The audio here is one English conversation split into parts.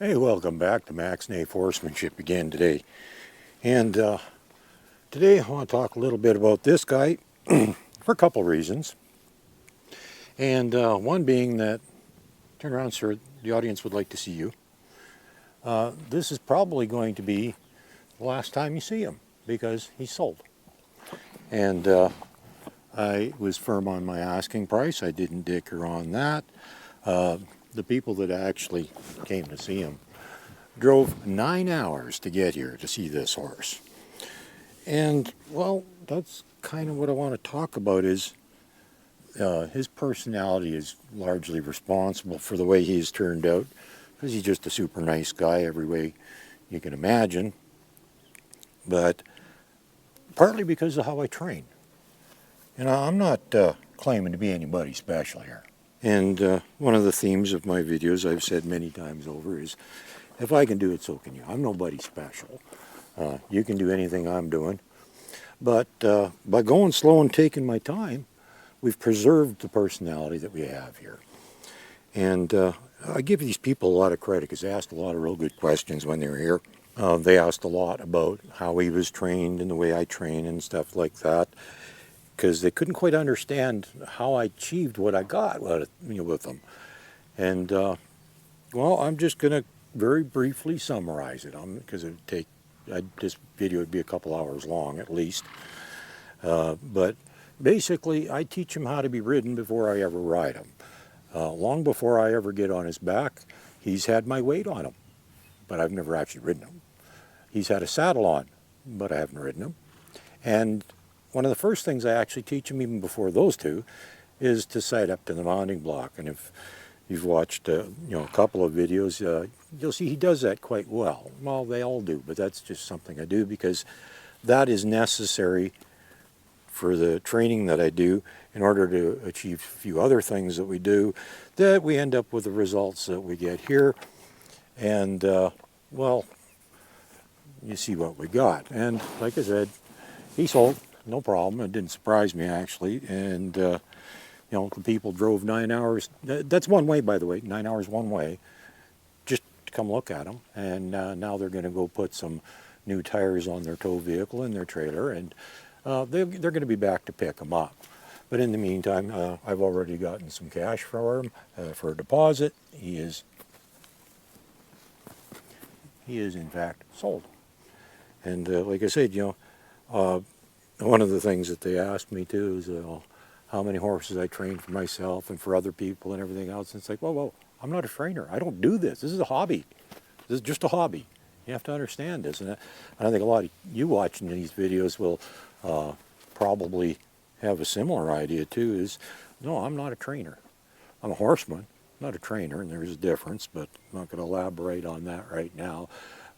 Hey, welcome back to Max Nafe Horsemanship again today. And today I want to talk a little bit about this guy for a couple reasons. And one being that, turn around sir, the audience would like to see you. This is probably going to be the last time you see him because he's sold. And I was firm on my asking price. I didn't dicker on that. The people that actually came to see him drove 9 hours to get here to see this horse. And, well, that's kind of what I want to talk about is his personality is largely responsible for the way he's turned out, because he's just a super nice guy every way you can imagine, but partly because of how I train. You know, I'm not claiming to be anybody special here. And one of the themes of my videos I've said many times over is, if I can do it, so can you. I'm nobody special. You can do anything I'm doing. But by going slow and taking my time, we've preserved the personality that we have here. And I give these people a lot of credit because they asked a lot of real good questions when they were here. They asked a lot about how he was trained and the way I train and stuff like that, because they couldn't quite understand how I achieved what I got with them. And, well, I'm just going to very briefly summarize it, because this video would be a couple hours long at least. But basically, I teach him how to be ridden before I ever ride him. Long before I ever get on his back, he's had my weight on him, but I've never actually ridden him. He's had a saddle on, but I haven't ridden him. And one of the first things I actually teach him, even before those two, is to side up to the mounting block. And if you've watched a couple of videos, you'll see he does that quite well. Well, they all do, but that's just something I do because that is necessary for the training that I do in order to achieve a few other things that we do, that we end up with the results that we get here. And, well, you see what we got. And like I said, he sold, no problem. It didn't surprise me, actually. And, the people drove 9 hours. That's one way, by the way, 9 hours one way, just to come look at them. And now they're going to go put some new tires on their tow vehicle and their trailer, and they're going to be back to pick them up. But in the meantime, I've already gotten some cash for him for a deposit. He is in fact sold. And like I said, one of the things that they asked me too is how many horses I train for myself and for other people and everything else. And it's like, whoa, I'm not a trainer. I don't do this. This is a hobby. This is just a hobby. You have to understand this. And I think a lot of you watching these videos will probably have a similar idea too, is, no, I'm not a trainer. I'm a horseman, not a trainer, and there's a difference, but I'm not going to elaborate on that right now.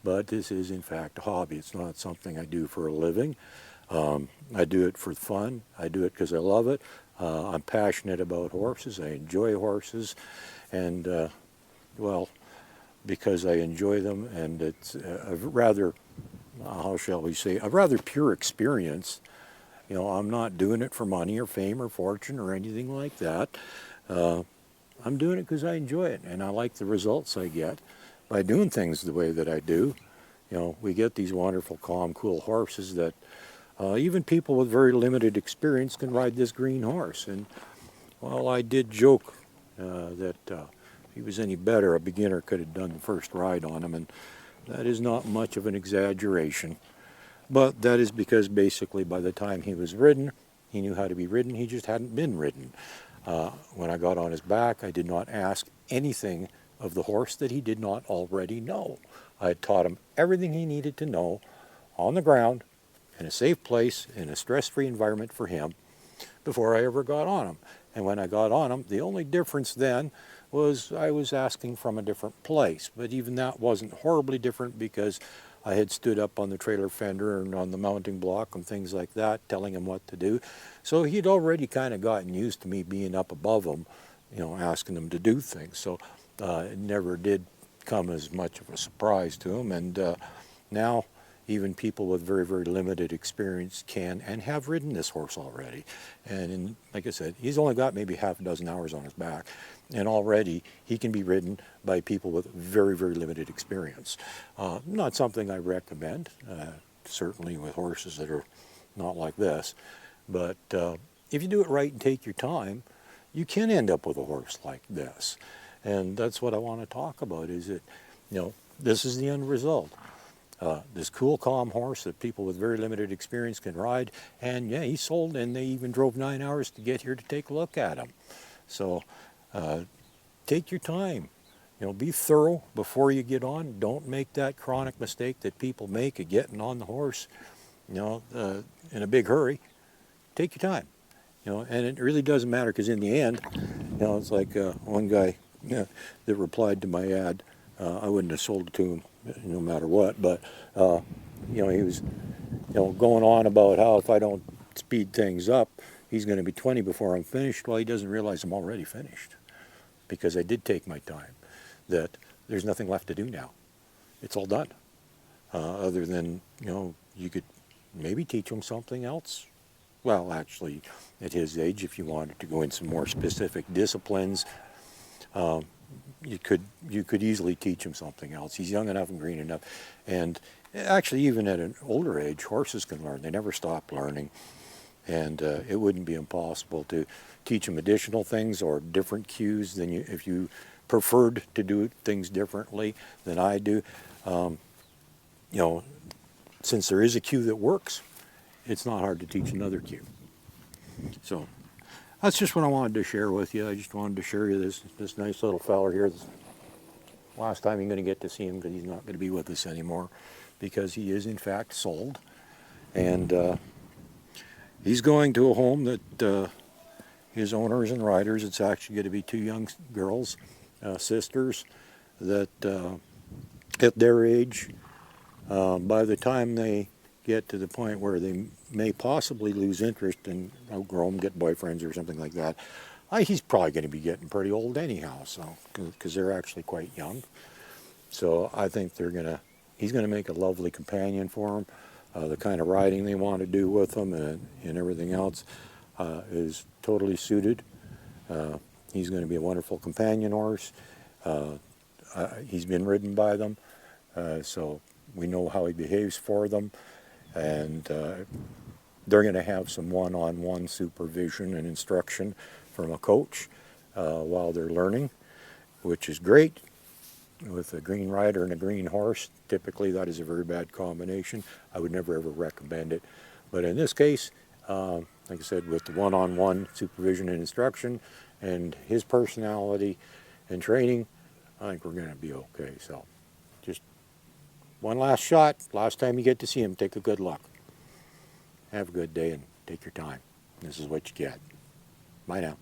But this is, in fact, a hobby. It's not something I do for a living. I do it for fun. I do it because I love it. I'm passionate about horses. I enjoy horses. And, well, because I enjoy them, and it's a rather, how shall we say, a rather pure experience. I'm not doing it for money or fame or fortune or anything like that. I'm doing it because I enjoy it, and I like the results I get by doing things the way that I do. We get these wonderful, calm, cool horses that even people with very limited experience can ride this green horse. And, well, I did joke that if he was any better, a beginner could have done the first ride on him, and that is not much of an exaggeration. But that is because basically by the time he was ridden, he knew how to be ridden. He just hadn't been ridden. When I got on his back, I did not ask anything of the horse that he did not already know. I had taught him everything he needed to know on the ground, in a safe place, in a stress-free environment for him, before I ever got on him. And when I got on him, the only difference then was I was asking from a different place. But even that wasn't horribly different, because I had stood up on the trailer fender and on the mounting block and things like that, telling him what to do. So he'd already kind of gotten used to me being up above him, asking him to do things. So it never did come as much of a surprise to him. And now even people with very, very limited experience can and have ridden this horse already. And like I said, he's only got maybe half a dozen hours on his back, and already he can be ridden by people with very, very limited experience. Not something I recommend, certainly with horses that are not like this, but if you do it right and take your time, you can end up with a horse like this. And that's what I want to talk about, is that, this is the end result. This cool, calm horse that people with very limited experience can ride. And yeah, he sold, and they even drove 9 hours to get here to take a look at him. So take your time. Be thorough before you get on. Don't make that chronic mistake that people make of getting on the horse, in a big hurry. Take your time. And it really doesn't matter, because in the end, it's like one guy that replied to my ad. I wouldn't have sold it to him no matter what, but he was going on about how if I don't speed things up, he's going to be 20 before I'm finished. Well, he doesn't realize I'm already finished, because I did take my time, that there's nothing left to do now. It's all done. Other than, you could maybe teach him something else. Well, actually, at his age, if you wanted to go in some more specific disciplines, you could easily teach him something else. He's young enough and green enough. And actually, even at an older age, horses can learn. They never stop learning. And it wouldn't be impossible to teach him additional things or different cues than if you preferred to do things differently than I do. Since there is a cue that works, it's not hard to teach another cue. So that's just what I wanted to share with you. I just wanted to share you this nice little fella here. Last time you're going to get to see him, because he's not going to be with us anymore, because he is in fact sold. And he's going to a home that his owners and riders, it's actually going to be two young girls, sisters, that at their age, by the time they get to the point where they may possibly lose interest and outgrow them, get boyfriends or something like that, he's probably going to be getting pretty old anyhow, so because they're actually quite young. So I think he's going to make a lovely companion for them. The kind of riding they want to do with them and everything else is totally suited. He's going to be a wonderful companion horse. He's been ridden by them, so we know how he behaves for them. And they're going to have some one-on-one supervision and instruction from a coach while they're learning, which is great. With a green rider and a green horse, typically that is a very bad combination. I would never ever recommend it. But in this case, like I said, with the one-on-one supervision and instruction and his personality and training, I think we're going to be okay. So just one last shot. Last time you get to see him, take a good look. Have a good day and take your time. This is what you get. Bye now.